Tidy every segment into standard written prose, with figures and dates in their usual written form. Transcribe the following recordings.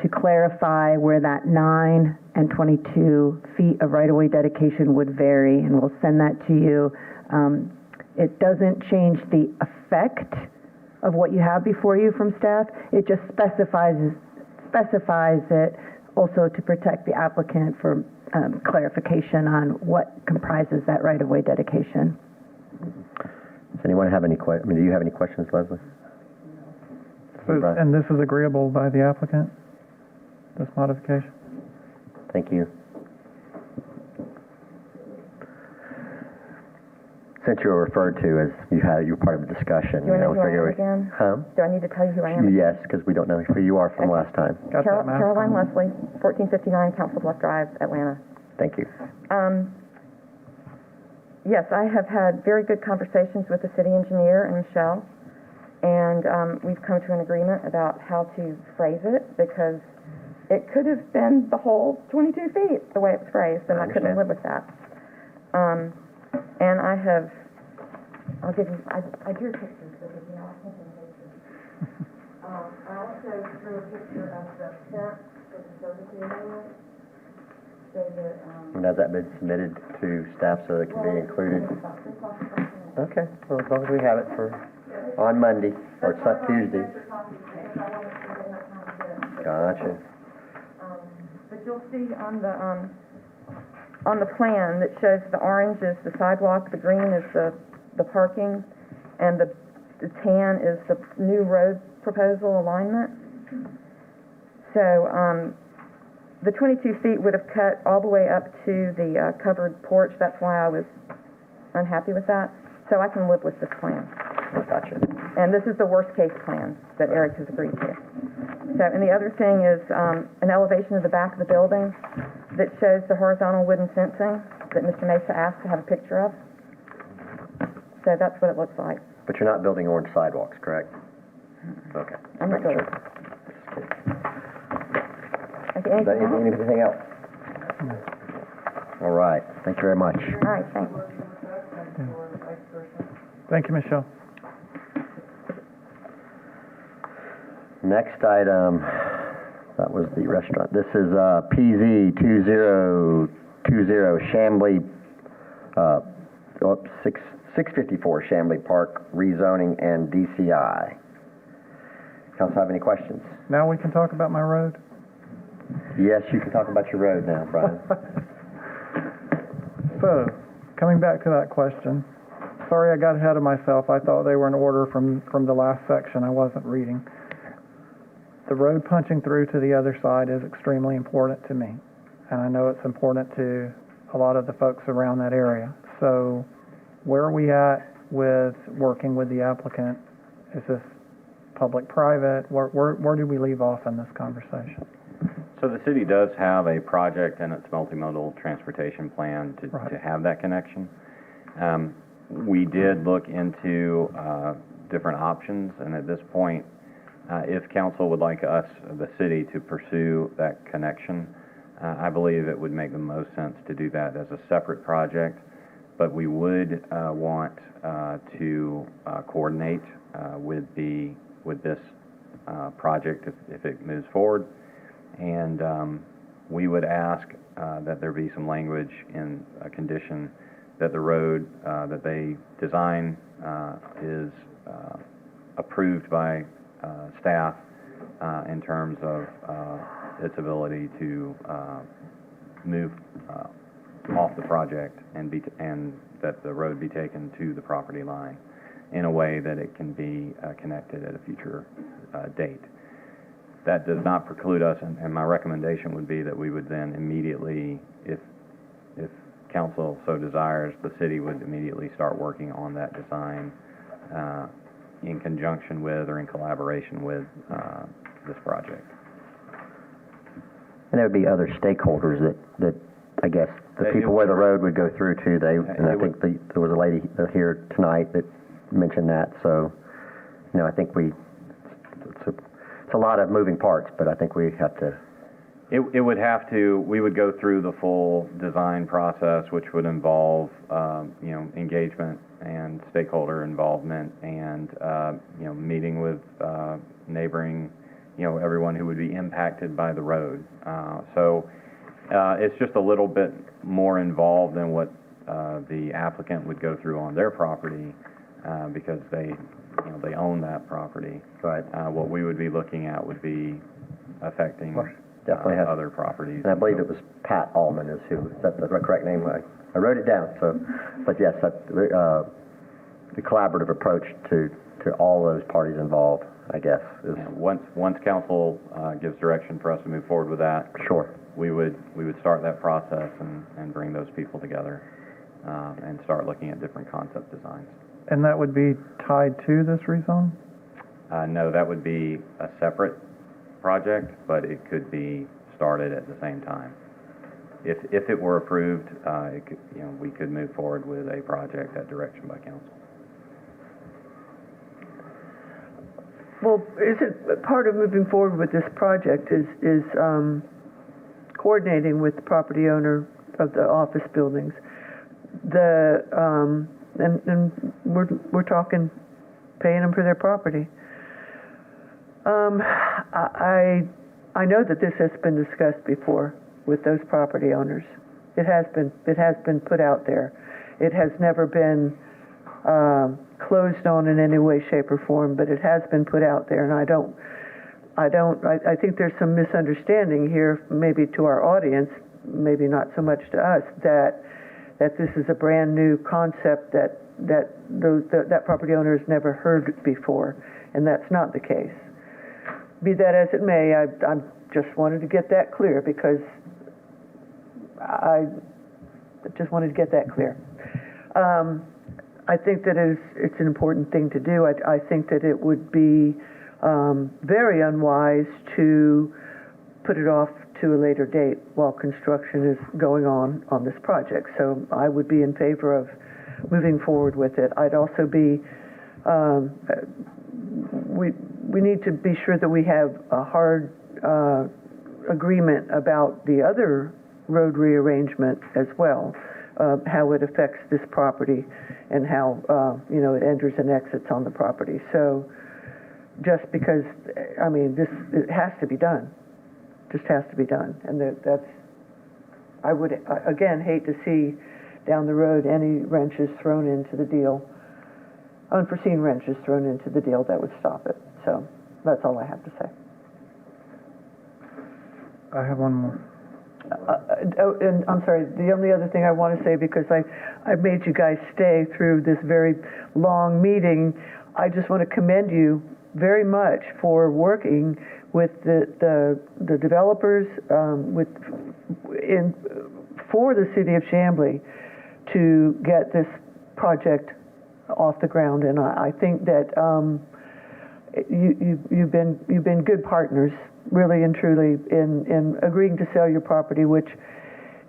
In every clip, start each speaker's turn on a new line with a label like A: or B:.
A: to clarify where that 9 and 22 feet of right-of-way dedication would vary, and we'll send that to you. It doesn't change the effect of what you have before you from staff. It just specifies it also to protect the applicant for clarification on what comprises that right-of-way dedication.
B: Does anyone have any questions? Do you have any questions, Leslie?
C: And this is agreeable by the applicant, this modification?
B: Thank you. Since you were referred to as you were part of the discussion.
D: Do you know who I am again?
B: Huh?
D: Do I need to tell you who I am?
B: Yes, because we don't know who you are from last time.
D: Caroline Leslie, 1459 Council Bluff Drive, Atlanta.
B: Thank you.
D: Yes, I have had very good conversations with the city engineer and Michelle, and we've come to an agreement about how to phrase it, because it could have been the whole 22 feet the way it was phrased, and I couldn't live with that. And I'll give you, I drew pictures, but you know, I can't do pictures. I also drew a picture of the fence for the service area, so that,
B: And has that been submitted to staff so it can be included? Okay, well, as long as we have it for on Monday, or it's not Tuesday. Gotcha.
D: But you'll see on the plan that shows the orange is the sidewalk, the green is the parking, and the tan is the new road proposal alignment. So the 22 feet would have cut all the way up to the covered porch. That's why I was unhappy with that. So I can live with this plan.
B: Gotcha.
D: And this is the worst case plan that Eric has agreed to. So, and the other thing is an elevation of the back of the building that shows the horizontal wooden fencing that Mr. Mesa asked to have a picture of. So that's what it looks like.
B: But you're not building orange sidewalks, correct? Okay.
D: I'm not
B: Making
D: sure. Okay,
B: Is that
D: anything else?
B: anything else? All right. Thank you very much.
D: All right, thanks.
C: Thank you, Michelle.
B: Next item, that was the restaurant. This is PZ 2020 Chamblee, 654 Chamblee Park rezoning and DCI. Council have any questions?
C: Now we can talk about my road?
B: Yes, you can talk about your road now, Brian.
C: So, coming back to that question, sorry I got ahead of myself. I thought they were in order from the last section. I wasn't reading. The road punching through to the other side is extremely important to me, and I know it's important to a lot of the folks around that area. So where are we at with working with the applicant? Is this public-private? Where do we leave off in this conversation?
E: So the city does have a project in its multimodal transportation plan to have that connection. We did look into different options, and at this point, if council would like us, the city, to pursue that connection, I believe it would make the most sense to do that as a separate project, but we would want to coordinate with this project if it moves forward, and we would ask that there be some language in a condition that the road that they design is approved by staff in terms of its ability to move off the project and that the road be taken to the property line in a way that it can be connected at a future date. That does not preclude us, and my recommendation would be that we would then immediately, if council so desires, the city would immediately start working on that design in conjunction with or in collaboration with this project.
B: And there would be other stakeholders that I guess the people where the road would go through to, and I think there was a lady here tonight that mentioned that. So, I think it's a lot of moving parts, but I think we have to.
E: We would go through the full design process, which would involve, engagement and stakeholder involvement and, meeting with neighboring everyone who would be impacted by the road. It's just a little bit more involved than what the applicant would go through on their property because they own that property.
B: Right.
E: What we would be looking at would be affecting
B: Definitely has
E: other properties.
B: And I believe it was Pat Allman is that the correct name? I wrote it down. So, but yes, the collaborative approach to all those parties involved, I guess, is
E: Once council gives direction for us to move forward with that,
B: sure.
E: we would start that process and bring those people together and start looking at different concept designs.
C: And that would be tied to this rezone?
E: No, that would be a separate project, but it could be started at the same time. If it were approved, we could move forward with a project at direction by council.
F: Well, isn't part of moving forward with this project is coordinating with the property owner of the office buildings? And we're talking paying them for their property. I know that this has been discussed before with those property owners. It has been put out there. It has never been closed on in any way, shape, or form, but it has been put out there, and I think there's some misunderstanding here, maybe to our audience, maybe not so much to us, that this is a brand new concept that property owner has never heard before, and that's not the case. Be that as it may, I just wanted to get that clear because I just wanted to get that clear. I think that it's an important thing to do. I think that it would be very unwise to put it off to a later date while construction is going on this project. So I would be in favor of moving forward with it. I'd also be, we need to be sure that we have a hard agreement about the other road rearrangement as well, how it affects this property and how, it enters and exits on the property. So just because, it has to be done. Just has to be done. And I would, again, hate to see down the road any wrenches thrown into the deal, unforeseen wrenches thrown into the deal that would stop it. So that's all I have to say.
C: I have one more.
F: And I'm sorry, the only other thing I want to say, because I made you guys stay through this very long meeting, I just want to commend you very much for working with the developers for the city of Chamblee to get this project off the ground. And I think that you've been good partners, really and truly, in agreeing to sell your property, which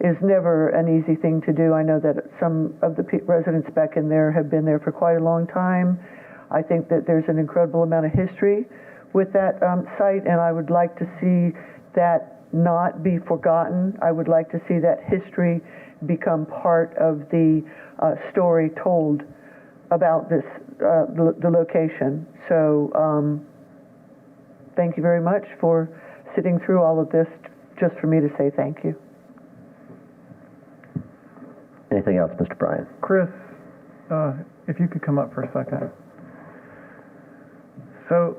F: is never an easy thing to do. I know that some of the residents back in there have been there for quite a long time. I think that there's an incredible amount of history with that site, and I would like to see that not be forgotten. I would like to see that history become part of the story told about this, the location. So thank you very much for sitting through all of this just for me to say thank you.
B: Anything else, Mr. Bryan?
C: Chris, if you could come up for a second. So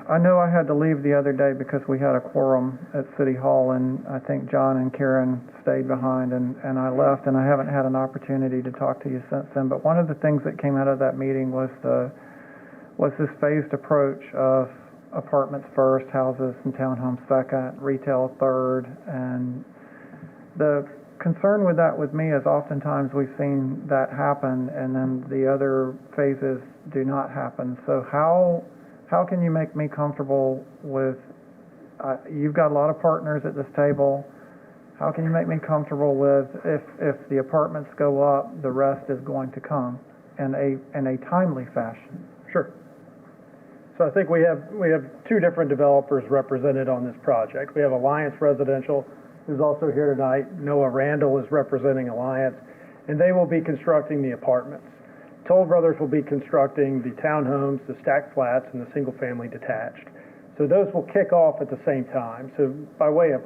C: I know I had to leave the other day because we had a quorum at City Hall, and I think John and Karen stayed behind, and I left, and I haven't had an opportunity to talk to you since then. But one of the things that came out of that meeting was this phased approach of apartments first, houses and townhomes second, retail third, and the concern with that with me is oftentimes we've seen that happen, and then the other phases do not happen. So how can you make me comfortable with, you've got a lot of partners at this table, how can you make me comfortable with if the apartments go up, the rest is going to come in a timely fashion?
G: Sure. So I think we have two different developers represented on this project. We have Alliance Residential, who's also here tonight. Noah Randall is representing Alliance, and they will be constructing the apartments. Toll Brothers will be constructing the townhomes, the stacked flats, and the single-family detached. So those will kick off at the same time. So by way of,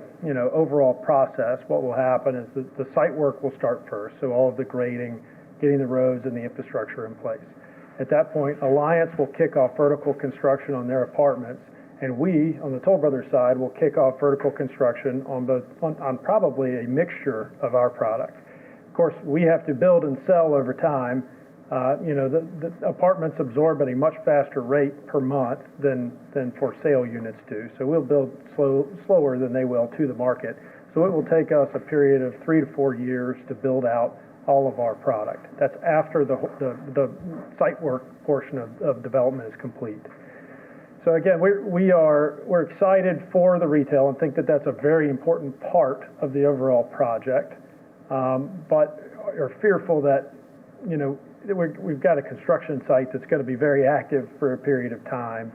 G: overall process, what will happen is the site work will start first. So all of the grading, getting the roads and the infrastructure in place. At that point, Alliance will kick off vertical construction on their apartments, and we, on the Toll Brothers side, will kick off vertical construction on probably a mixture of our product. Of course, we have to build and sell over time. The apartments absorb at a much faster rate per month than for sale units do. So we'll build slower than they will to the market. So it will take us a period of 3 to 4 years to build out all of our product. That's after the site work portion of development is complete. So again, we're excited for the retail and think that that's a very important part of the overall project, but are fearful that, we've got a construction site that's going to be very active for a period of time,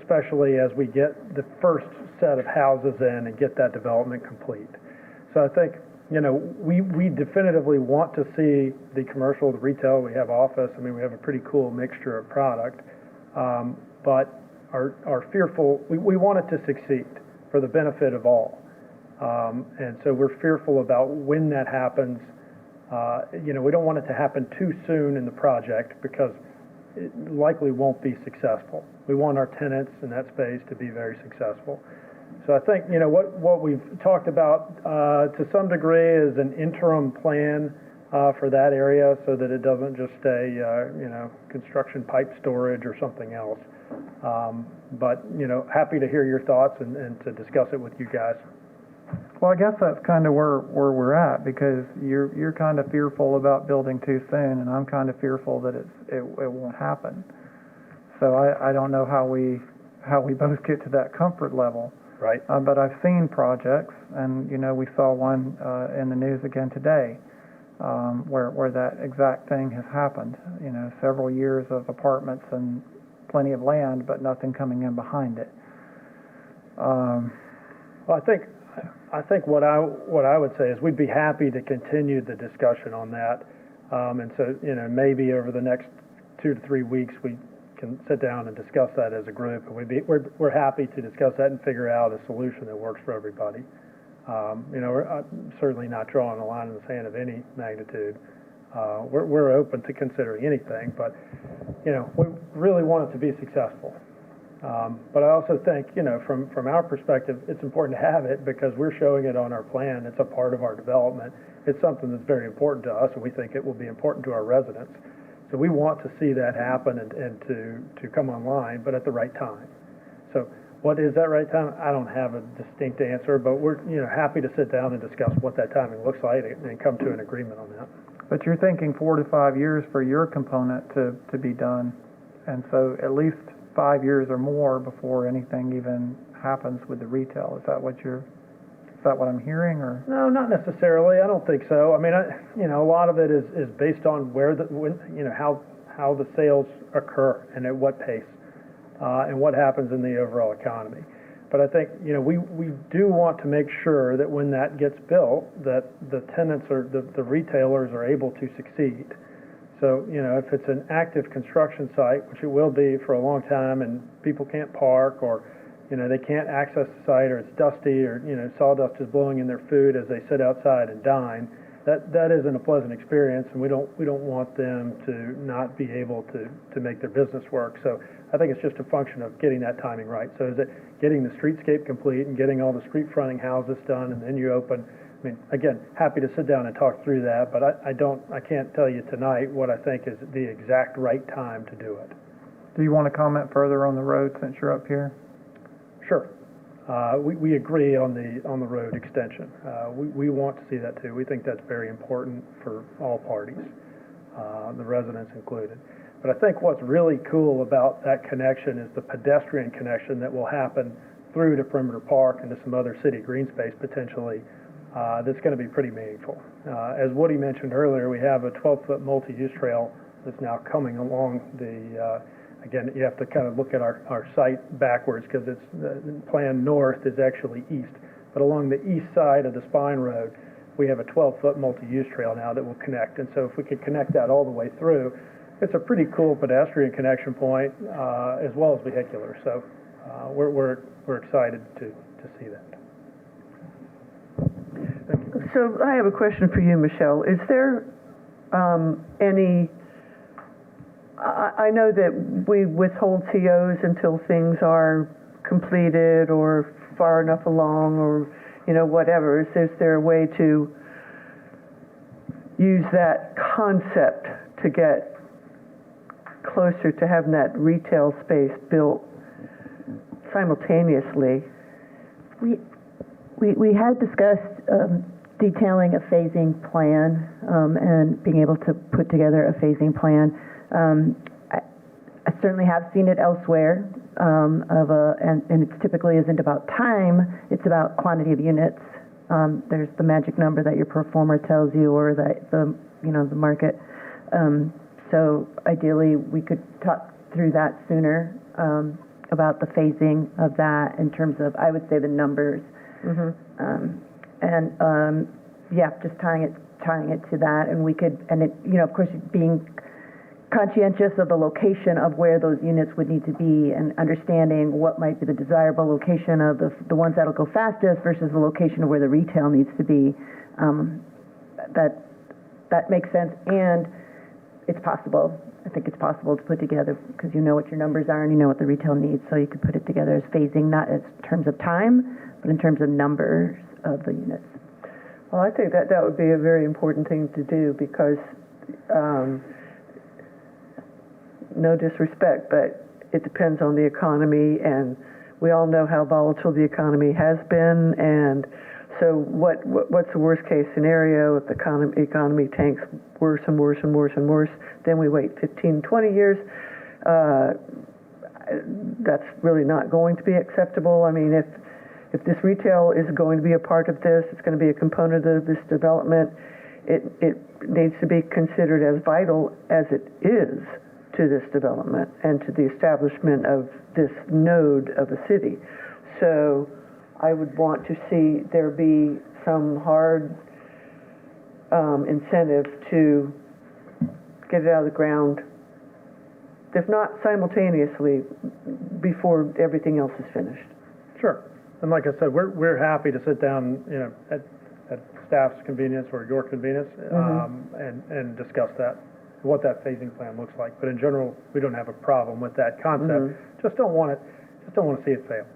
G: especially as we get the first set of houses in and get that development complete. So I think, we definitively want to see the commercial, the retail, we have office, we have a pretty cool mixture of product, but are fearful, we want it to succeed for the benefit of all. And so we're fearful about when that happens. We don't want it to happen too soon in the project because it likely won't be successful. We want our tenants in that space to be very successful. So I think, what we've talked about to some degree is an interim plan for that area so that it doesn't just stay, construction pipe storage or something else. But, happy to hear your thoughts and to discuss it with you guys.
C: Well, I guess that's kind of where we're at, because you're kind of fearful about building too soon, and I'm kind of fearful that it won't happen. So I don't know how we both get to that comfort level.
G: Right.
C: But I've seen projects, and we saw one in the news again today, where that exact thing has happened. Several years of apartments and plenty of land, but nothing coming in behind it.
G: Well, I think what I would say is we'd be happy to continue the discussion on that, and so maybe over the next 2 to 3 weeks we can sit down and discuss that as a group, and we're happy to discuss that and figure out a solution that works for everybody. We're certainly not drawing a line in the sand of any magnitude. We're open to considering anything, but we really want it to be successful. But I also think, from our perspective, it's important to have it because we're showing it on our plan. It's a part of our development. It's something that's very important to us, and we think it will be important to our residents. So we want to see that happen and to come online, but at the right time. So what is that right time? I don't have a distinct answer, but we're happy to sit down and discuss what that timing looks like and come to an agreement on that.
C: But you're thinking 4 to 5 years for your component to be done, and so at least 5 years or more before anything even happens with the retail. Is that what I'm hearing, or?
G: No, not necessarily. I don't think so. A lot of it is based on how the sales occur and at what pace, and what happens in the overall economy. But I think, we do want to make sure that when that gets built, that the tenants or the retailers are able to succeed. So, if it's an active construction site, which it will be for a long time, and people can't park, or, they can't access the site, or it's dusty, or, sawdust is blowing in their food as they sit outside and dine, that isn't a pleasant experience, and we don't want them to not be able to make their business work. So I think it's just a function of getting that timing right. So is it getting the streetscape complete and getting all the street fronting houses done, and then you open? Again, happy to sit down and talk through that, but I can't tell you tonight what I think is the exact right time to do it.
C: Do you want to comment further on the road since you're up here?
G: Sure. We agree on the road extension. We want to see that too. We think that's very important for all parties, the residents included. But I think what's really cool about that connection is the pedestrian connection that will happen through to Perimeter Park and to some other city green space potentially. That's going to be pretty meaningful. As Woody mentioned earlier, we have a 12-foot multi-use trail that's now coming along the, again, you have to kind of look at our site backwards because it's planned north is actually east. But along the east side of the spine road, we have a 12-foot multi-use trail now that will connect. And so if we could connect that all the way through, it's a pretty cool pedestrian connection point as well as vehicular. So we're excited to see that.
F: So I have a question for you, Michelle. Is there any, I know that we withhold COs until things are completed or far enough along or, whatever. Is there a way to use that concept to get closer to having that retail space built simultaneously?
A: We had discussed detailing a phasing plan and being able to put together a phasing plan. I certainly have seen it elsewhere, and it typically isn't about time, it's about quantity of units. There's the magic number that your performer tells you, or that the market. So ideally, we could talk through that sooner about the phasing of that in terms of, I would say, the numbers. Just tying it to that, and we could, and it, of course, being conscientious of the location of where those units would need to be, and understanding what might be the desirable location of the ones that'll go fastest versus the location of where the retail needs to be. That makes sense, and it's possible. I think it's possible to put together, because you know what your numbers are and you know what the retail needs, so you could put it together as phasing, not as terms of time, but in terms of numbers of the units.
F: Well, I think that would be a very important thing to do, because no disrespect, but it depends on the economy, and we all know how volatile the economy has been. And so what's the worst case scenario if the economy tanks worse and worse and worse and worse? Then we wait 15, 20 years. That's really not going to be acceptable. I mean, if this retail is going to be a part of this, it's going to be a component of this development, it needs to be considered as vital as it is to this development and to the establishment of this node of a city. So I would want to see there be some hard incentive to get it out of the ground, if not simultaneously, before everything else is finished.
G: Sure. And like I said, we're happy to sit down, at staff's convenience or your convenience, and discuss that, what that phasing plan looks like. But in general, we don't have a problem with that concept. Just don't want to see it fail.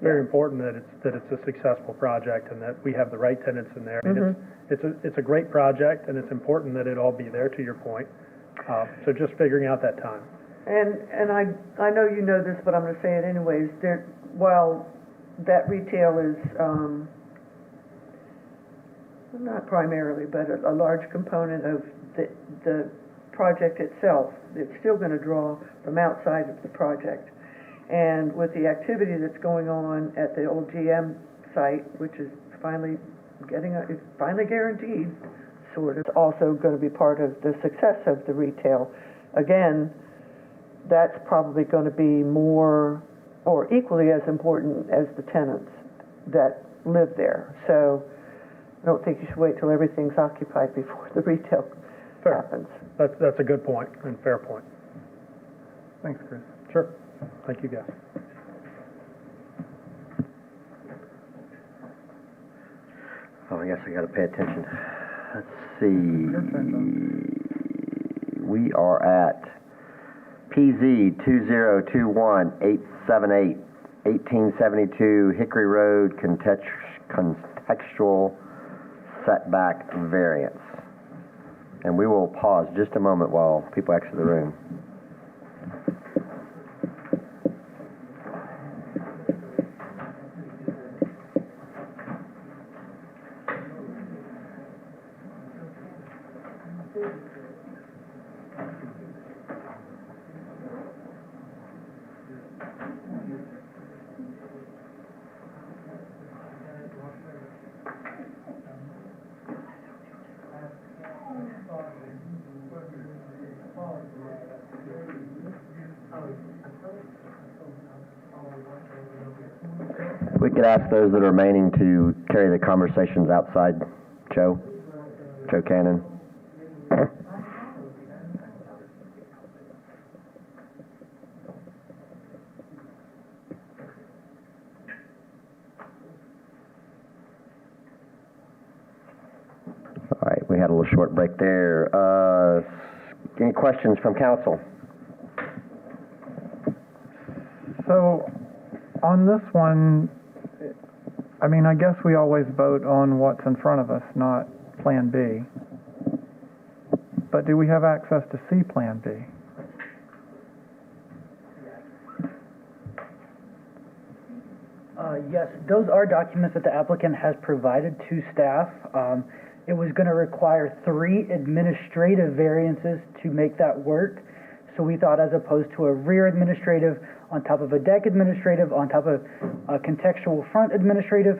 G: Very important that it's a successful project and that we have the right tenants in there. I mean, it's a great project, and it's important that it all be there, to your point. So just figuring out that time.
F: And I know you know this, but I'm going to say it anyways. While that retail is not primarily, but a large component of the project itself, it's still going to draw from outside of the project. And with the activity that's going on at the old GM site, which is finally guaranteed, sort of, it's also going to be part of the success of the retail. Again, that's probably going to be more or equally as important as the tenants that live there. So I don't think you should wait till everything's occupied before the retail happens.
G: That's a good point and fair point.
C: Thanks, Chris.
G: Sure. Thank you, guys.
B: Oh, I guess I got to pay attention. Let's see. We are at PZ 2021878, 1872 Hickory Road contextual setback variance. And we will pause just a moment while people exit the room. We could ask those that are remaining to carry the conversations outside. Joe Cannon. had a little short break there. Any questions from council?
C: So, on this one, I mean, I guess we always vote on what's in front of us, not Plan B. But do we have access to see Plan B?
H: Yes, those are documents that the applicant has provided to staff. It was going to require 3 administrative variances to make that work. So we thought, as opposed to a rear administrative on top of a deck administrative on top of a contextual front administrative,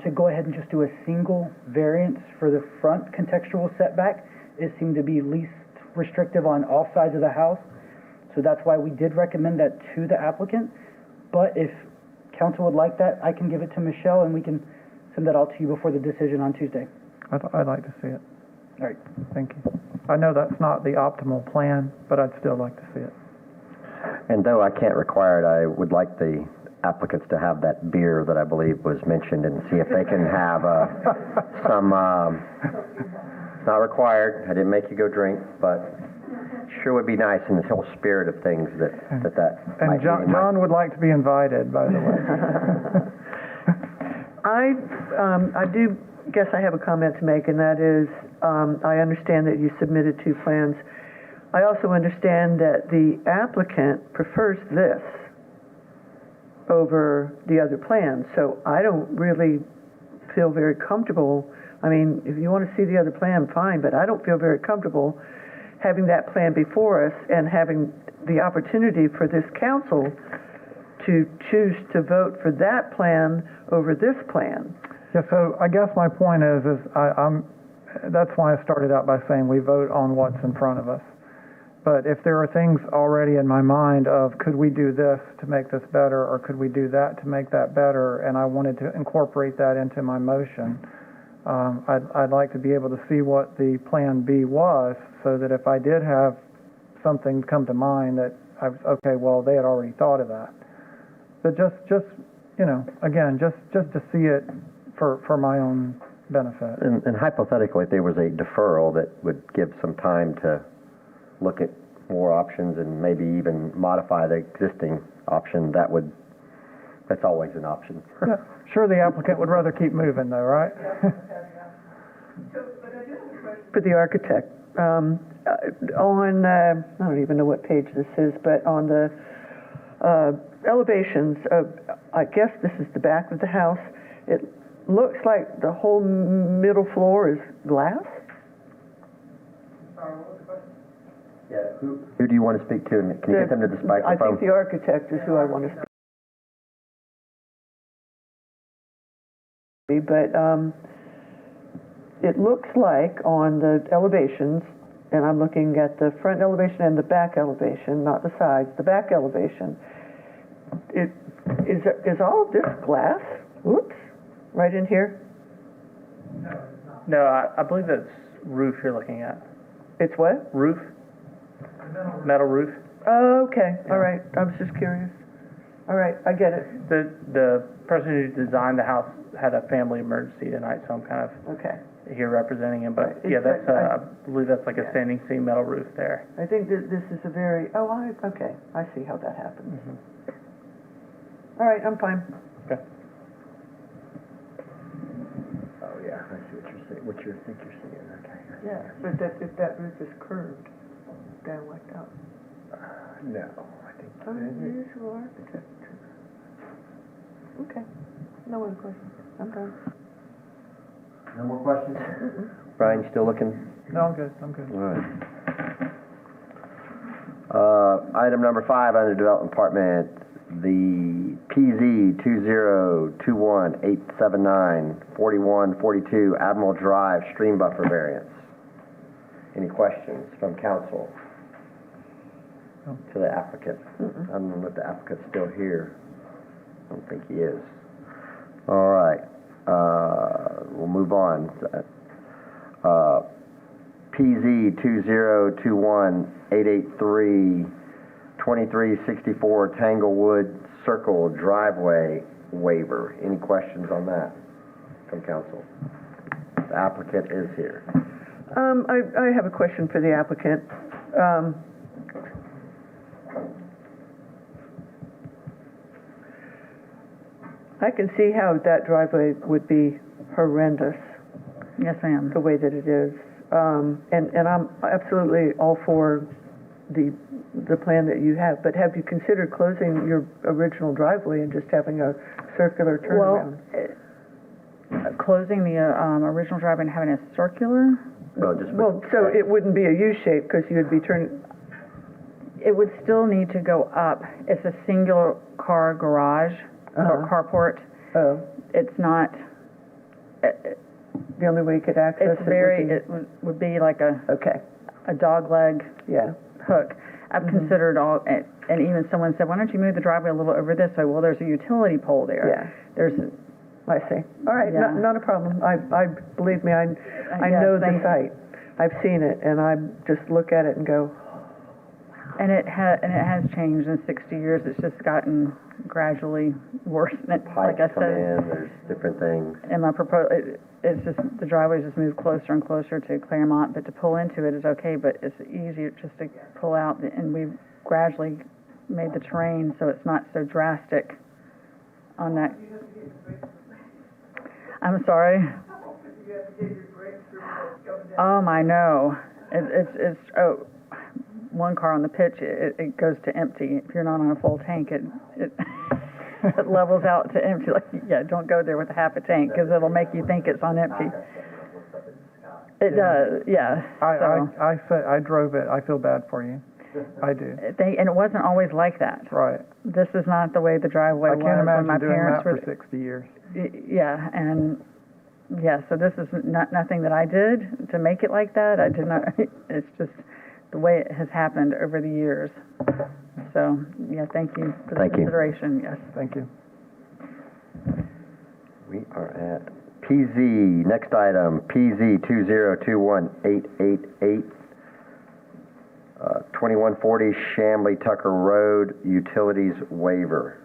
H: to go ahead and just do a single variance for the front contextual setback. It seemed to be least restrictive on all sides of the house. So that's why we did recommend that to the applicant. But if council would like that, I can give it to Michelle and we can send that all to you before the decision on Tuesday.
C: I'd like to see it.
H: All right.
C: Thank you. I know that's not the optimal plan, but I'd still like to see it.
B: And though I can't require it, I would like the applicants to have that beer that I believe was mentioned and see if they can have some, it's not required, I didn't make you go drink, but sure would be nice in this whole spirit of things that
C: And
B: might
C: John would like to be invited, by the way.
F: I do guess I have a comment to make, and that is, I understand that you submitted 2 plans. I also understand that the applicant prefers this over the other plans, so I don't really feel very comfortable. I mean, if you want to see the other plan, fine, but I don't feel very comfortable having that plan before us and having the opportunity for this council to choose to vote for that plan over this plan.
C: Yeah, so I guess my point is that's why I started out by saying we vote on what's in front of us. But if there are things already in my mind of could we do this to make this better or could we do that to make that better, and I wanted to incorporate that into my motion, I'd like to be able to see what the Plan B was so that if I did have something come to mind that I was, okay, well, they had already thought of that. But just you know, again, just to see it for my own benefit.
B: And hypothetically, if there was a deferral that would give some time to look at more options and maybe even modify the existing option, that's always an option.
C: Yeah. Sure, the applicant would rather keep moving though, right?
F: For the architect, on, I don't even know what page this is, but on the elevations of, I guess this is the back of the house, it looks like the whole middle floor is glass?
B: Yeah. Who do you want to speak to? Can you get them to the microphone?
F: I think the architect is who I want to speak to. But it looks like on the elevations, and I'm looking at the front elevation and the back elevation, not the sides, the back elevation, is all of this glass? Oops, right in here?
I: No, I believe that's roof you're looking at.
F: It's what?
I: Roof? Metal roof?
F: Oh, okay, all right, I was just curious. All right, I get it.
I: The person who designed the house had a family emergency tonight, so I'm kind of
F: Okay.
I: here representing him. But
F: Right.
I: yeah, that's
F: I
I: I believe that's like a standing seam metal roof there.
F: I think that this is a very, okay, I see how that happens. All right, I'm fine.
I: Okay.
B: Oh, yeah, I see what you're saying, what you think you're seeing, okay.
F: Yeah, but if that roof is curved down like that.
B: No, I think.
F: Unusual architecture. Okay, no other questions, I'm done.
B: No more questions? Brian, you still looking?
C: No, I'm good, I'm good.
B: All right. Item number 5 under Development Department, the PZ 2021-879-4142 Admiral Drive Stream Buffer Variance. Any questions from council to the applicant? I don't know if the applicant's still here. I don't think he is. All right. We'll move on. PZ 2021-883-2364 Tanglewood Circle Driveway Waiver. Any questions on that from council? The applicant is here.
F: I have a question for the applicant. I can see how that driveway would be horrendous,
A: Yes, ma'am.
F: the way that it is. And I'm absolutely all for the plan that you have, but have you considered closing your original driveway and just having a circular turnaround?
A: Closing the original driveway and having a circular,
F: Well, so it wouldn't be a U-shape because you would be turning,
A: it would still need to go up. It's a singular car garage or carport.
F: oh,
A: It's not,
F: the only way you could access
A: it's
F: it
A: very,
F: would
A: it would be like a
F: be... Okay,
A: dog leg
F: yeah.
A: hook. I've considered all, and even someone said, why don't you move the driveway a little over this way? Well, there's a utility pole there.
F: Yeah.
A: There's,
F: I see. All right,
A: Yeah.
F: not a problem. I believe me, I
A: yes,
F: know the
A: thank you.
F: site. I've seen it, and I just look at it and go,
A: and it has changed in 60 years. It's just gotten gradually worse. And it, like I
B: Pipes come
A: said,
B: in, there's different things.
A: in my it's just, the driveways just move closer and closer to Claremont, but to pull into it is okay, but it's easier just to pull out, and we've gradually made the terrain so it's not so drastic on that. I'm sorry? I know. It's one car on the pitch, it goes to empty. If you're not on a full tank, it it levels out to empty. Like, yeah, don't go there with a half a tank because it'll make you think it's on empty. It does, yeah.
C: I drove it. I feel bad for you. I do.
A: And it wasn't always like that.
C: Right.
A: This is not the way the driveway
C: I
A: was
C: can't
A: when
C: imagine
A: my
C: doing
A: parents
C: that
A: were.
C: for 60 years.
A: Yeah, and yeah, so this is nothing that I did to make it like that. I did not. It's just the way it has happened over the years. So yeah, thank you for the
B: Thank you.
A: consideration. Yes.
C: Thank you.
B: We are at PZ, next item, PZ 2021888, 2140 Chamblee Tucker Road, utilities waiver.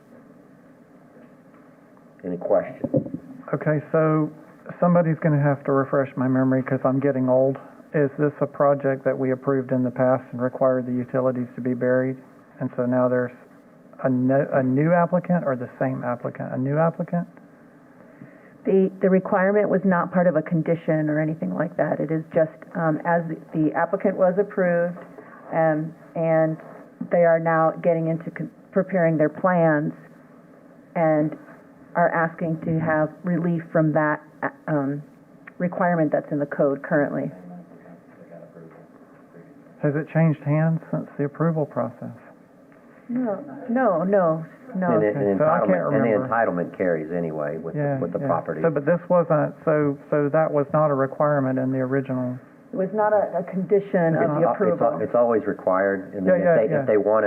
B: Any questions?
C: Okay, so somebody's going to have to refresh my memory because I'm getting old. Is this a project that we approved in the past and required the utilities to be buried? And so now there's a new applicant or the same applicant? A new applicant?
A: The requirement was not part of a condition or anything like that. It is just as the applicant was approved, and they are now getting into preparing their plans and are asking to have relief from that requirement that's in the code currently.
C: Has it changed hands since the approval process?
A: No.
B: And
C: Okay, so I can't
B: the
C: remember.
B: entitlement carries anyway with the property.
C: So, but this wasn't, so that was not a requirement in the original.
A: It was not a condition of the approval.
B: It's always required, and then if they want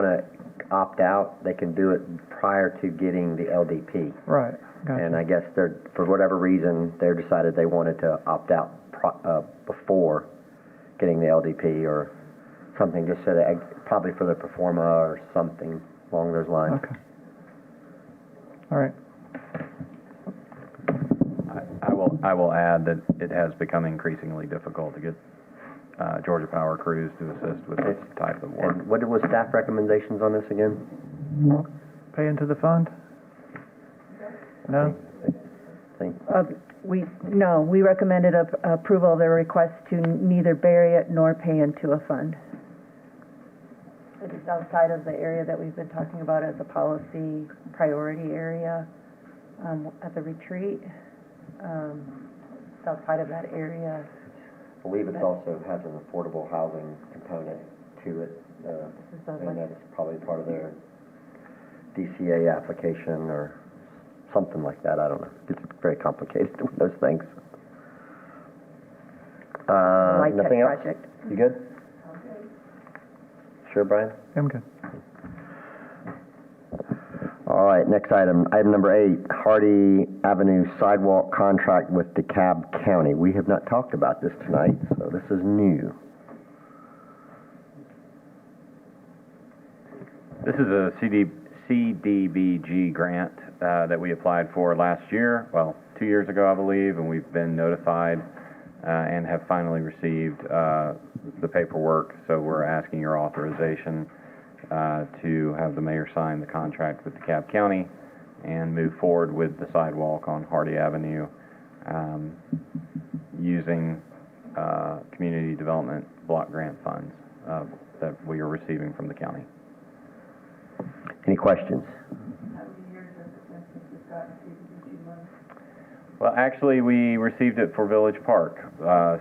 B: to opt out, they can do it prior to getting the LDP.
C: Right, gotcha.
B: And I guess for whatever reason, they decided they wanted to opt out before getting the LDP or something, just so that, probably for the performa or something along those lines.
C: Okay. All right.
E: I will add that it has become increasingly difficult to get Georgia Power crews to assist with this type of work.
B: And what was staff recommendations on this again?
C: Pay into the fund? No?
A: We recommended approval of their request to neither bury it nor pay into a fund. It is outside of the area that we've been talking about as a policy priority area at the retreat. It's outside of that area.
B: I believe it also has an affordable housing component to it, and that's probably part of their DCA application or something like that. I don't know. It's very complicated with those things. Nothing else?
A: Project.
B: You good? Sure, Brian?
C: I'm good.
B: All right, next item. Item number 8, Hardy Avenue Sidewalk contract with Dekalb County. We have not talked about this tonight, so this is new.
E: This is a CDBG grant that we applied for last year, 2 years ago, I believe, and we've been notified and have finally received the paperwork. So we're asking your authorization to have the mayor sign the contract with DeKalb County and move forward with the sidewalk on Hardy Avenue using community development block grant funds that we are receiving from the county.
B: Any questions?
E: Well, actually, we received it for Village Park.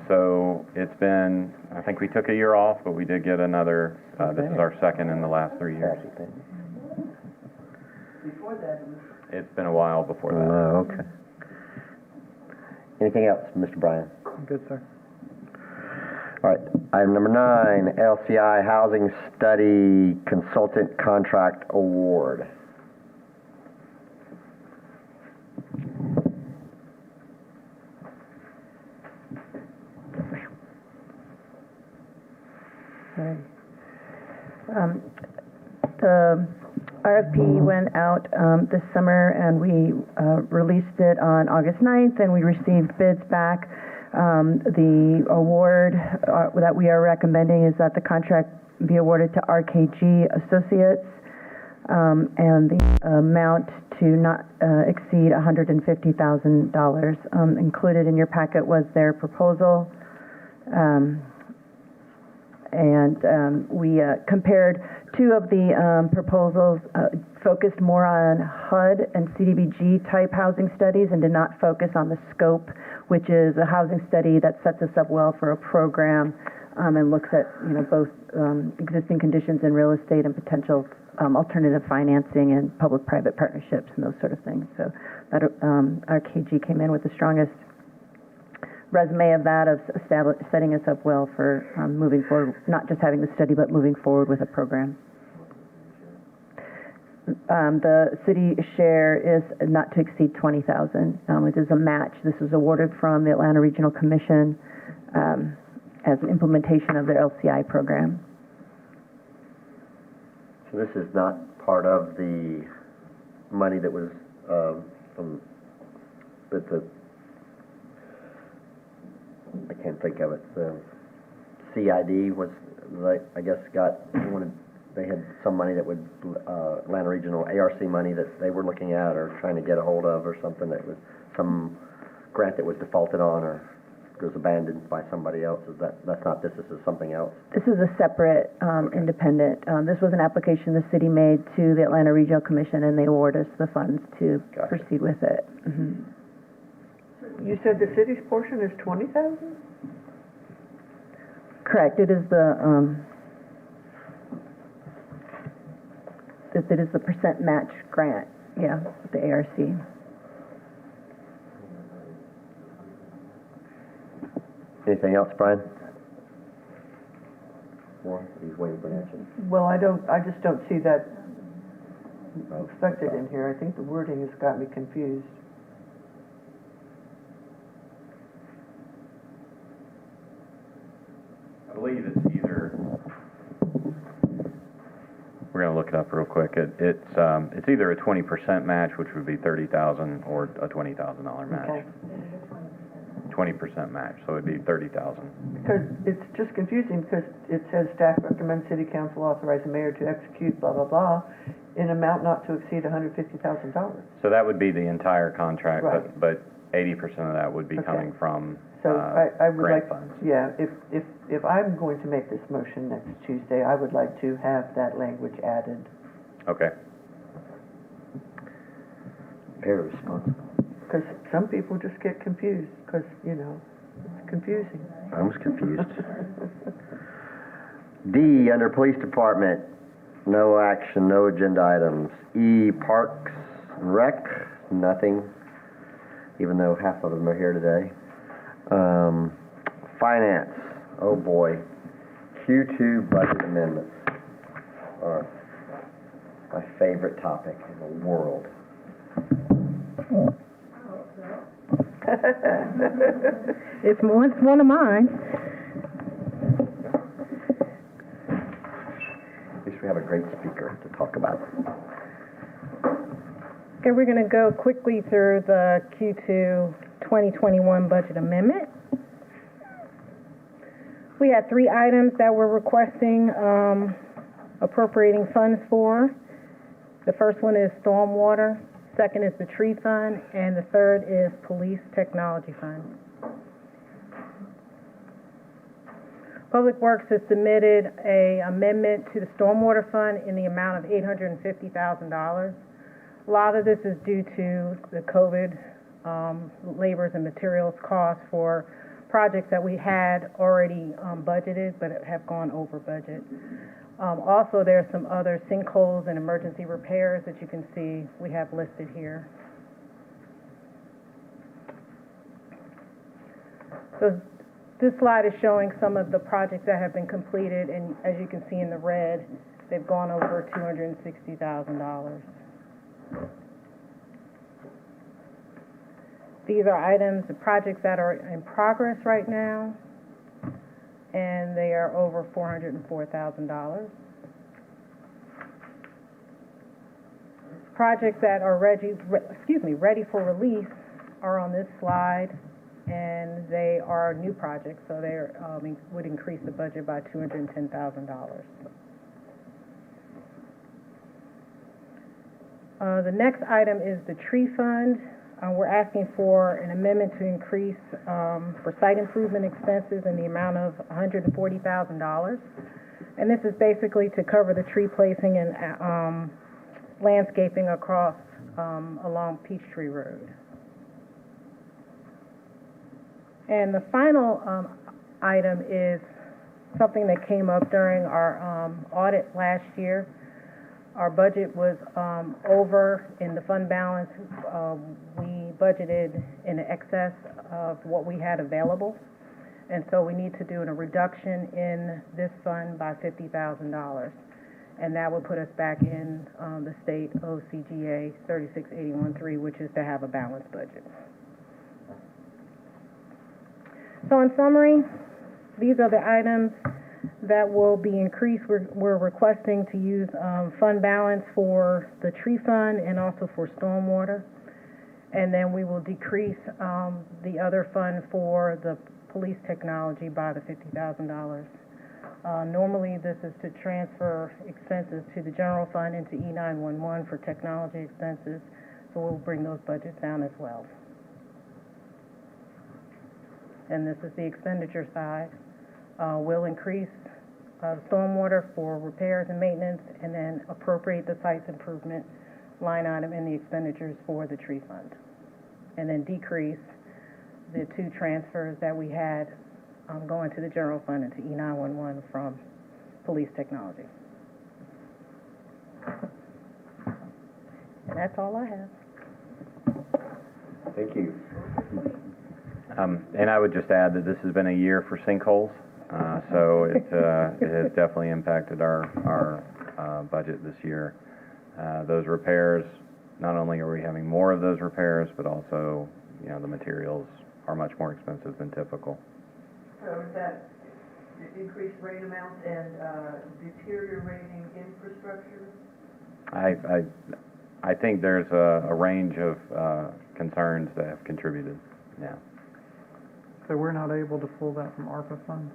E: So it's been, I think we took a year off, but we did get another, this is our second in the last 3 years.
F: Before that,
E: It's been a while before that.
B: Oh, okay. Anything else, Mr. Bryan?
C: Good, sir.
B: All right, item number 9, LCI Housing Study Consultant Contract Award.
A: The RFP went out this summer, and we released it on August 9th, and we received bids back. The award that we are recommending is that the contract be awarded to RKG Associates, and the amount to not exceed $150,000. Included in your packet was their proposal. We compared two of the proposals, focused more on HUD and CDBG type housing studies and did not focus on the scope, which is a housing study that sets us up well for a program and looks at both existing conditions in real estate and potential alternative financing and public-private partnerships and those sort of things. So that RKG came in with the strongest resume of that, of setting us up well for moving forward, not just having the study, but moving forward with a program. The city share is not to exceed $20,000. It is a match. This was awarded from the Atlanta Regional Commission as an implementation of their LCI program.
B: So this is not part of the money that was from the I can't think of it. The CID was, I guess, they had some money that would, Atlanta Regional ARC money that they were looking at or trying to get a hold of, or something that was some grant that was defaulted on or was abandoned by somebody else. That's not this. This is something else.
A: This is a separate, independent. This was an application the city made to the Atlanta Regional Commission, and they awarded us the funds to proceed with it. Mm-hmm.
F: you said the city's portion is 20,000?
A: Correct. It is the percent match grant. Yeah, the ARC.
B: Anything else, Brian? More? He's waiting for an answer.
F: Well, I just don't see that reflected in here. I think the wording has got me confused.
E: I believe it's either, we're going to look it up real quick. It's either a 20% match, which would be $30,000, or a $20,000 match.
F: Okay.
E: 20% match, so it'd be $30,000.
F: Because it's just confusing because it says staff recommends city council authorize the mayor to execute blah, blah, blah in amount not to exceed $150,000.
E: So that would be the entire contract,
F: Right.
E: but 80% of that would be coming from
F: So I would
E: grant
F: like,
E: funds.
F: yeah, if I'm going to make this motion next Tuesday, I would like to have that language added.
E: Okay.
B: Very responsible.
F: Because some people just get confused because, it's confusing.
B: I was confused. D, under Police Department, no action, no agenda items. E, Parks and Rec, nothing, even though half of them are here today. Finance, oh boy. Q2 budget amendments are my favorite topic in the world.
A: It's one of mine.
B: At least we have a great speaker to talk about it.
J: Okay, we're going to go quickly through the Q2 2021 budget amendment. We had 3 items that we're requesting appropriating funds for. The first one is stormwater, second is the tree fund, and the third is police technology fund. Public Works has submitted an amendment to the stormwater fund in the amount of $850,000. A lot of this is due to the COVID labors and materials costs for projects that we had already budgeted but have gone over budget. Also, there are some other sinkholes and emergency repairs that you can see we have listed here. So this slide is showing some of the projects that have been completed, and as you can see in the red, they've gone over $260,000. These are items, the projects that are in progress right now, and they are over $404,000. Projects that are ready for release are on this slide, and they are new projects, so they would increase the budget by $210,000. The next item is the tree fund. We're asking for an amendment to increase for site improvement expenses in the amount of $140,000. And this is basically to cover the tree placing and landscaping across along Peachtree Road. And the final item is something that came up during our audit last year. Our budget was over in the fund balance. We budgeted in excess of what we had available. And so we need to do a reduction in this fund by $50,000. And that would put us back in the state OCGA 36813, which is to have a balanced budget. So in summary, these are the items that will be increased. We're requesting to use fund balance for the tree fund and also for stormwater. And then we will decrease the other fund for the police technology by the $50,000. Normally, this is to transfer expenses to the general fund into E911 for technology expenses, so we'll bring those budgets down as well. And this is the expenditure side. We'll increase stormwater for repairs and maintenance, and then appropriate the sites improvement line item in the expenditures for the tree fund. And then decrease the 2 transfers that we had going to the general fund into E911 from police technology. And that's all I have.
B: Thank you.
E: And I would just add that this has been a year for sinkholes, so it has definitely impacted our budget this year. Those repairs, not only are we having more of those repairs, but also, the materials are much more expensive than typical.
F: So is that increased rain amounts and deteriorating infrastructure?
E: I think there's a range of concerns that have contributed. Yeah.
C: So we're not able to pull that from ARPA funds?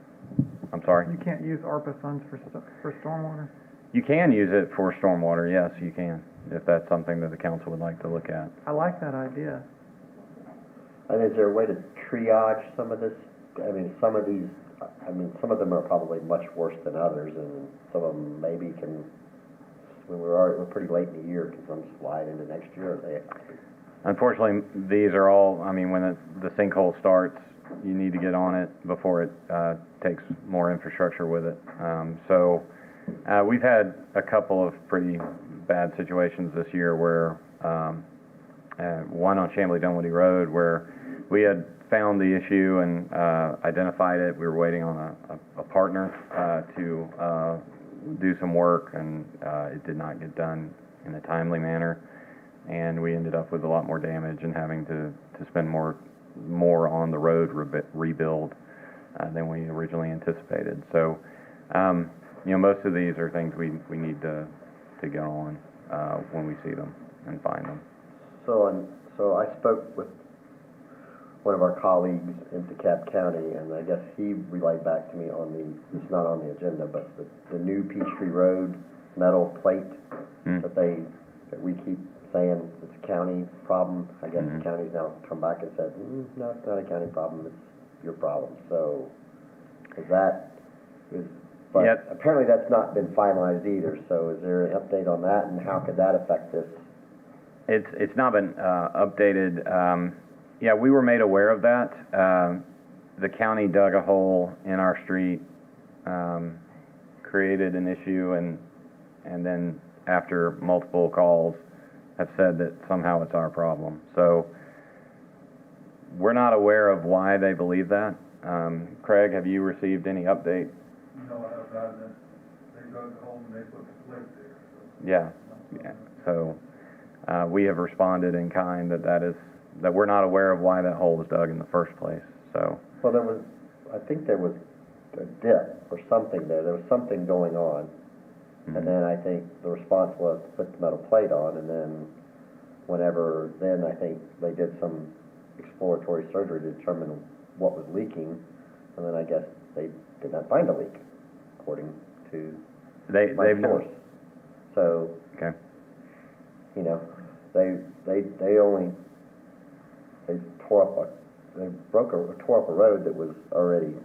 E: I'm sorry?
C: You can't use ARPA funds for stormwater?
E: You can use it for stormwater, yes, you can, if that's something that the council would like to look at.
C: I like that idea.
B: And is there a way to triage some of this? Some of them are probably much worse than others, and some of them maybe can, we're pretty late in the year, can some slide into next year?
E: Unfortunately, these are all, when the sinkhole starts, you need to get on it before it takes more infrastructure with it. So we've had a couple of pretty bad situations this year where, one on Chamblee Dunwoody Road, where we had found the issue and identified it. We were waiting on a partner to do some work, and it did not get done in a timely manner. And we ended up with a lot more damage and having to spend more on the road rebuild than we originally anticipated. So, most of these are things we need to get on when we see them and find them.
B: So I spoke with one of our colleagues in Dekalb County, and I guess he relayed back to me on it's not on the agenda, but the new Peachtree Road metal plate that we keep saying it's a county problem. I guess the county's now come back and said, no, it's not a county problem, it's your problem. So, but apparently that's not been finalized either, so is there an update on that, and how could that affect this?
E: It's not been updated. Yeah, we were made aware of that. The county dug a hole in our street, created an issue, and then after multiple calls have said that somehow it's our problem. So we're not aware of why they believe that. Craig, have you received any update?
K: No, I have not. They dug the hole and they put the plate there. So.
E: Yeah. So we have responded in kind that we're not aware of why that hole was dug in the first place. So.
B: Well, I think there was a dip or something there. There was something going on. And then I think the response was to put the metal plate on, and then I think they did some exploratory surgery to determine what was leaking, and then I guess they did not find a leak, according to my source. So, you know, they tore up a road that was already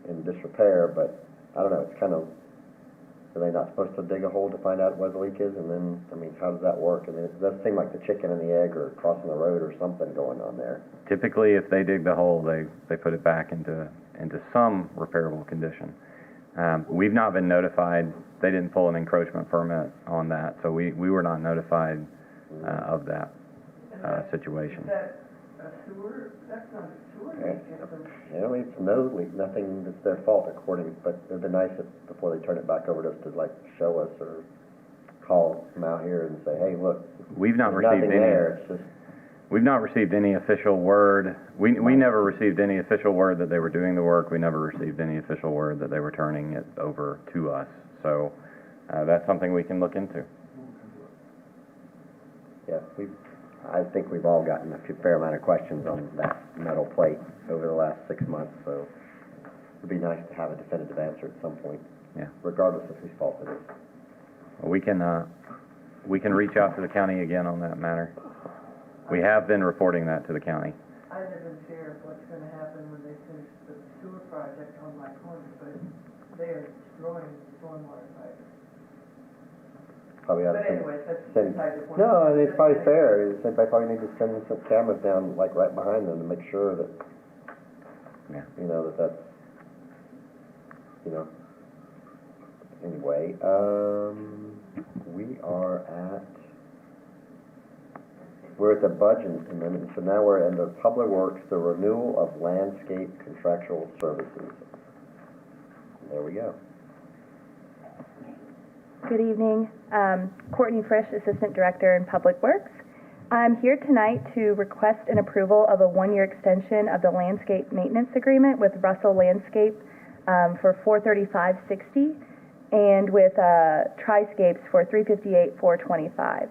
B: in disrepair, but I don't know, it's kind of, are they not supposed to dig a hole to find out where the leak is? And then, I mean, how does that work? I mean, it does seem like the chicken and the egg or crossing the road or something going on there.
E: Typically, if they dig the hole, they put it back into some repairable condition. We've not been notified. They didn't pull an encroachment permit on that, so we were not notified of that situation.
F: Is that a sewer? That's not a sewer leak.
B: It's no leak, nothing that's their fault, but it'd be nice if, before they turn it back over to us, to like show us or call them out here and say, hey, look,
E: we've not
B: there's
E: received
B: nothing
E: any.
B: there. It's just,
E: we've not received any official word. We never received any official word that they were doing the work. We never received any official word that they were turning it over to us. So that's something we can look into.
B: Yeah, I think we've all gotten a fair amount of questions on that metal plate over the last 6 months, so it'd be nice to have a definitive answer at some point, regardless of whose fault it is.
E: Well, we can reach out to the county again on that matter. We have been reporting that to the county.
F: I live in fear of what's going to happen when they finish the sewer project on my corner, but they are destroying stormwater pipes.
B: Probably ought to
F: But anyways, that's
B: send,
F: beside the point.
B: no, it's probably fair. They probably need to send some cameras down, like right behind them, to make sure that, you know, that's, you know. Anyway, we're at the budget amendment, so now we're in the Public Works, the renewal of landscape contractual services. There we go.
L: Good evening. Courtney Frisch, Assistant Director in Public Works. I'm here tonight to request an approval of a one-year extension of the landscape maintenance agreement with Russell Landscape for $435.60 and with Triscapes for $358,425.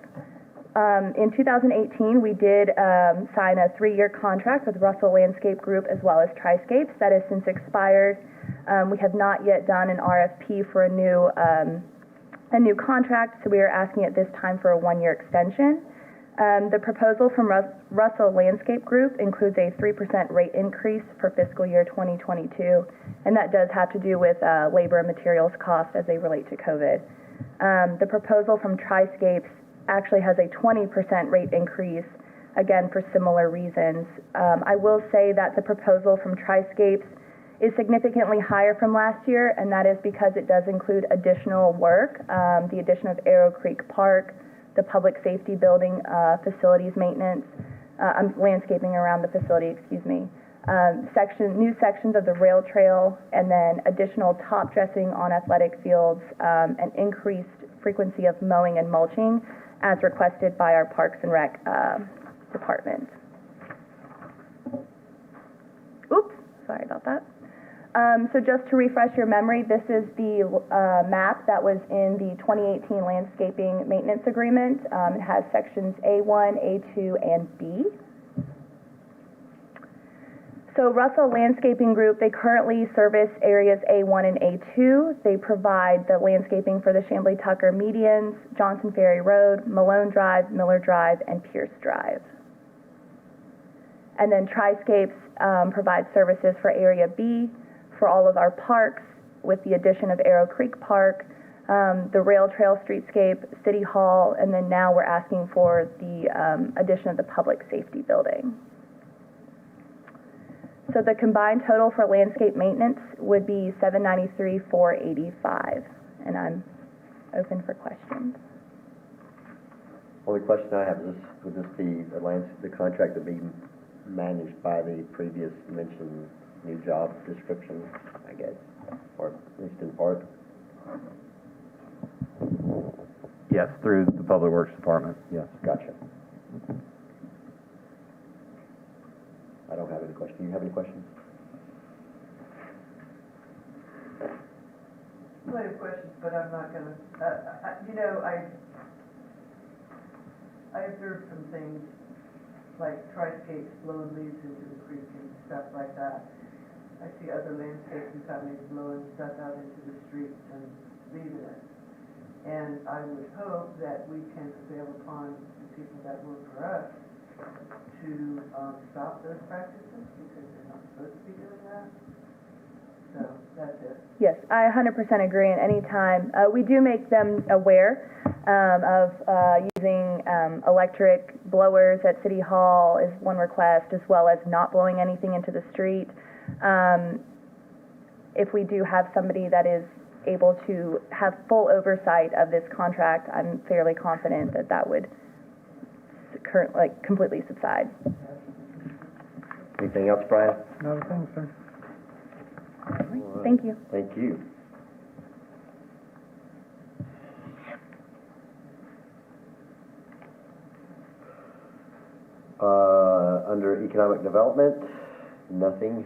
L: In 2018, we did sign a 3-year contract with Russell Landscape Group as well as Triscapes. That has since expired. We have not yet done an RFP for a new contract, so we are asking at this time for a 1-year extension. The proposal from Russell Landscape Group includes a 3% rate increase for fiscal year 2022, and that does have to do with labor and materials costs as they relate to COVID. The proposal from Triscapes actually has a 20% rate increase, again for similar reasons. I will say that the proposal from Triscapes is significantly higher from last year, and that is because it does include additional work, the addition of Arrow Creek Park, the public safety building facilities maintenance, landscaping around the facility, new sections of the rail trail, and then additional top dressing on athletic fields, and increased frequency of mowing and mulching as requested by our Parks and Rec department. Oops, sorry about that. So just to refresh your memory, this is the map that was in the 2018 landscaping maintenance agreement. It has sections A1, A2, and B. So Russell Landscaping Group, they currently service areas A1 and A2. They provide the landscaping for the Chamblee Tucker medians, Johnson Ferry Road, Malone Drive, Miller Drive, and Pierce Drive. And then Triscapes provides services for Area B, for all of our parks, with the addition of Arrow Creek Park, the Rail Trail Streetscape, City Hall, and then now we're asking for the addition of the Public Safety Building. So the combined total for landscape maintenance would be $793,485, and I'm open for questions.
B: Only question I have is would this be the contract to be managed by the previous mentioned new job description, I guess, or at least in part?
E: Yes, through the Public Works Department, yes.
B: Gotcha. I don't have any questions. Do you have any questions?
F: I have questions, but I'm not gonna, I observed some things, like Triscapes blowing leaves into the creek and stuff like that. I see other landscaping companies blowing stuff out into the streets and leaving it. And I would hope that we can prevail upon the people that work for us to stop those practices, because they're not supposed to be doing that. So, that's it.
L: Yes, I 100% agree, and anytime, we do make them aware of using electric blowers at City Hall is one request, as well as not blowing anything into the street. If we do have somebody that is able to have full oversight of this contract, I'm fairly confident that that would completely subside.
B: Anything else, Brian?
C: No, thanks, sir.
B: All right.
L: Thank you.
B: Thank you. Under economic development, nothing.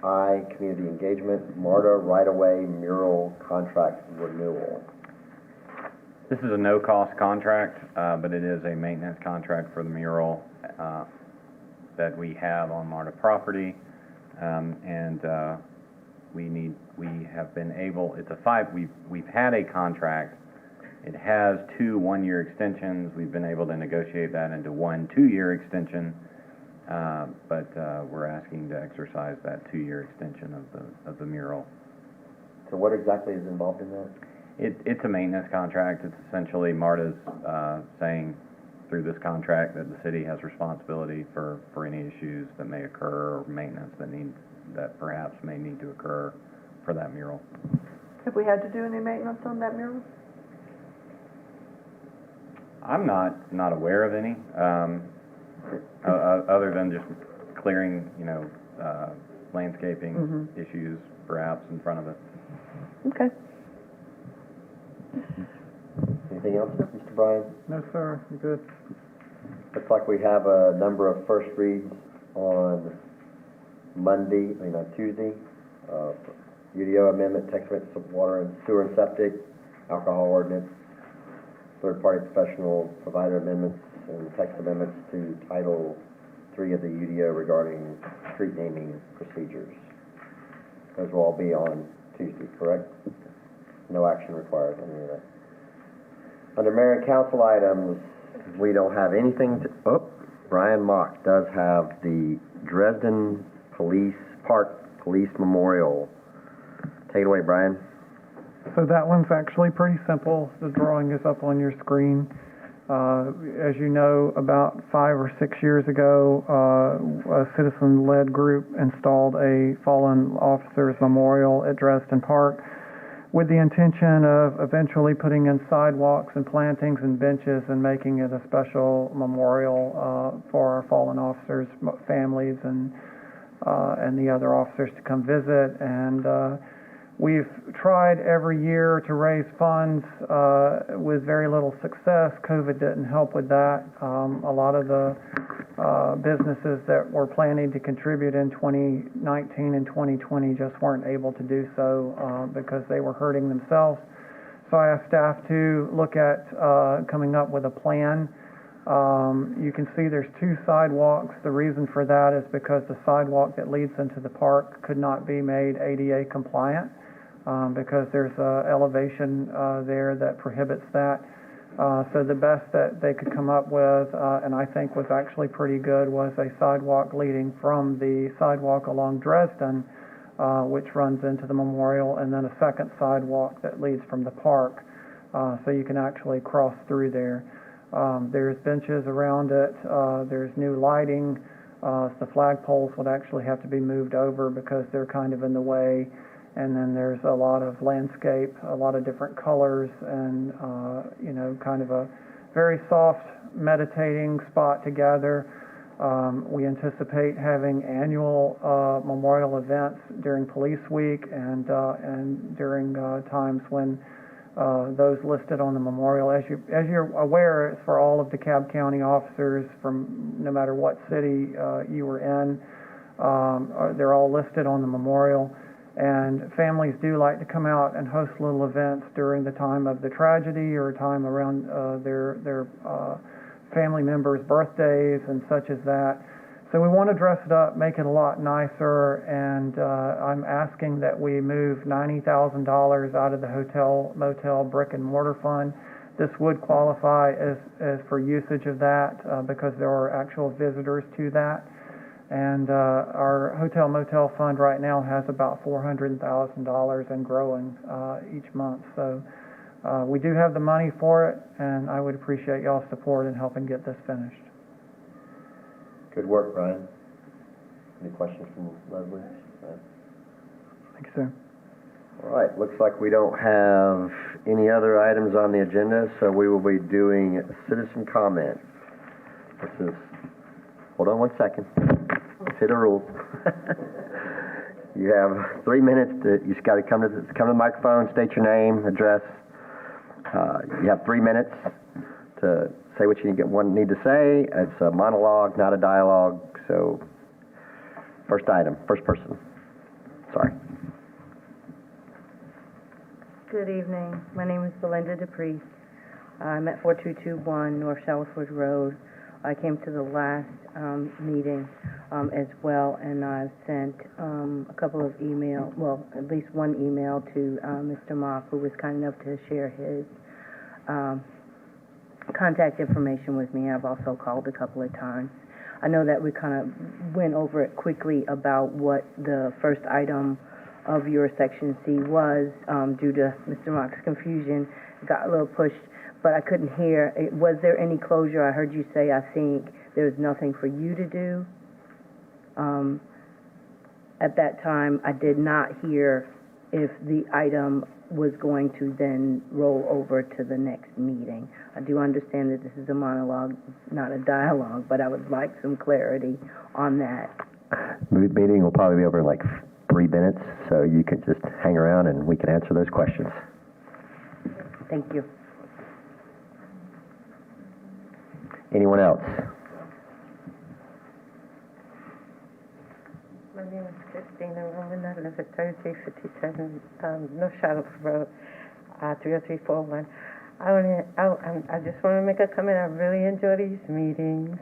B: Community engagement, MARTA right-of-way mural contract renewal.
E: This is a no-cost contract, but it is a maintenance contract for the mural that we have on MARTA property, and we have been able. We've had a contract. It has 2 one-year extensions. We've been able to negotiate that into 1 2-year extension, but we're asking to exercise that 2-year extension of the mural.
B: So what exactly is involved in that?
E: It's a maintenance contract. It's essentially MARTA's saying through this contract that the city has responsibility for any issues that may occur or maintenance that perhaps may need to occur for that mural.
F: Have we had to do any maintenance on that mural?
E: I'm not aware of any, other than just clearing, landscaping issues perhaps in front of it.
F: Okay.
B: Anything else, Mr. Bryan?
C: No, sir, you're good.
B: Looks like we have a number of first reads on Tuesday. UDO amendment, text amendments of water and sewer and septic, alcohol ordinance, third-party professional provider amendments, and text amendments to Title 3 of the UDO regarding street naming procedures. Those will all be on Tuesday, correct? No action required on any of that. Under mayor and council items, we don't have anything to, Brian Mock does have the Dresden Park Police Memorial. Take it away, Brian.
C: So that one's actually pretty simple. The drawing is up on your screen. As you know, about 5 or 6 years ago, a citizen-led group installed a fallen officers memorial at Dresden Park with the intention of eventually putting in sidewalks and plantings and benches and making it a special memorial for our fallen officers' families and the other officers to come visit. And we've tried every year to raise funds with very little success. COVID didn't help with that. A lot of the businesses that were planning to contribute in 2019 and 2020 just weren't able to do so because they were hurting themselves. So I asked staff to look at coming up with a plan You can see there's 2 sidewalks. The reason for that is because the sidewalk that leads into the park could not be made ADA compliant because there's a elevation there that prohibits that. So the best that they could come up with, and I think was actually pretty good, was a sidewalk leading from the sidewalk along Dresden, which runs into the memorial, and then a second sidewalk that leads from the park, so you can actually cross through there. There's benches around it. There's new lighting. The flagpoles would actually have to be moved over because they're kind of in the way. And then there's a lot of landscape, a lot of different colors, and kind of a very soft meditating spot to gather. We anticipate having annual memorial events during Police Week and during times when those listed on the memorial. As you're aware, it's for all of DeKalb County officers from no matter what city you were in. They're all listed on the memorial. And families do like to come out and host little events during the time of the tragedy or a time around their family members' birthdays and such as that. So we want to dress it up, make it a lot nicer, and I'm asking that we move $90,000 out of the hotel, motel, brick and mortar fund. This would qualify as for usage of that because there are actual visitors to that. And our hotel motel fund right now has about $400,000 and growing each month. So we do have the money for it, and I would appreciate y'all's support in helping get this finished.
B: Good work, Brian. Any questions from Leslie?
C: Thank you, sir.
B: All right, looks like we don't have any other items on the agenda, so we will be doing citizen comment. This is, hold on one second. Let's hit the rules. You have 3 minutes you just got to come to the microphone, state your name, address. You have 3 minutes to say what you need to say. It's a monologue, not a dialogue. So, first item, first person. Sorry.
M: Good evening. My name is Belinda Dupree. I'm at 4221 North Shalford Road. I came to the last meeting as well, and I've sent a couple of emails, well, at least one email to Mr. Mock, who was kind enough to share his contact information with me. I've also called a couple of times. I know that we kind of went over it quickly about what the first item of your Section C was due to Mr. Mock's confusion. It got a little pushed, but I couldn't hear. Was there any closure? I heard you say, I think, there's nothing for you to do. At that time, I did not hear if the item was going to then roll over to the next meeting. I do understand that this is a monologue, not a dialogue, but I would like some clarity on that.
B: Meeting will probably be over in like 3 minutes, so you can just hang around and we can answer those questions.
M: Thank you.
B: Anyone else?
N: My name is Christina Roman. I live at 3357 North Charlotte Road, 30341. I just want to make a comment. I really enjoy these meetings.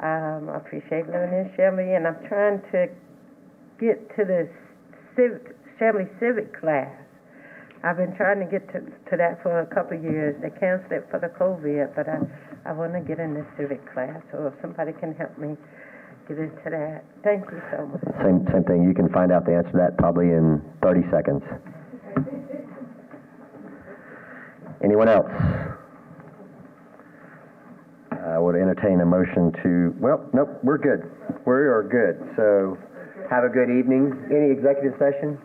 N: I appreciate living in Chamblee, and I'm trying to get to the Chamblee civic class. I've been trying to get to that for a couple of years. They canceled it for the COVID, but I want to get in the civic class. So if somebody can help me get into that. Thank you so much.
B: Same thing. You can find out the answer to that probably in 30 seconds. Anyone else? I would entertain a motion to, well, nope, we're good. We are good. So have a good evening. Any executive session?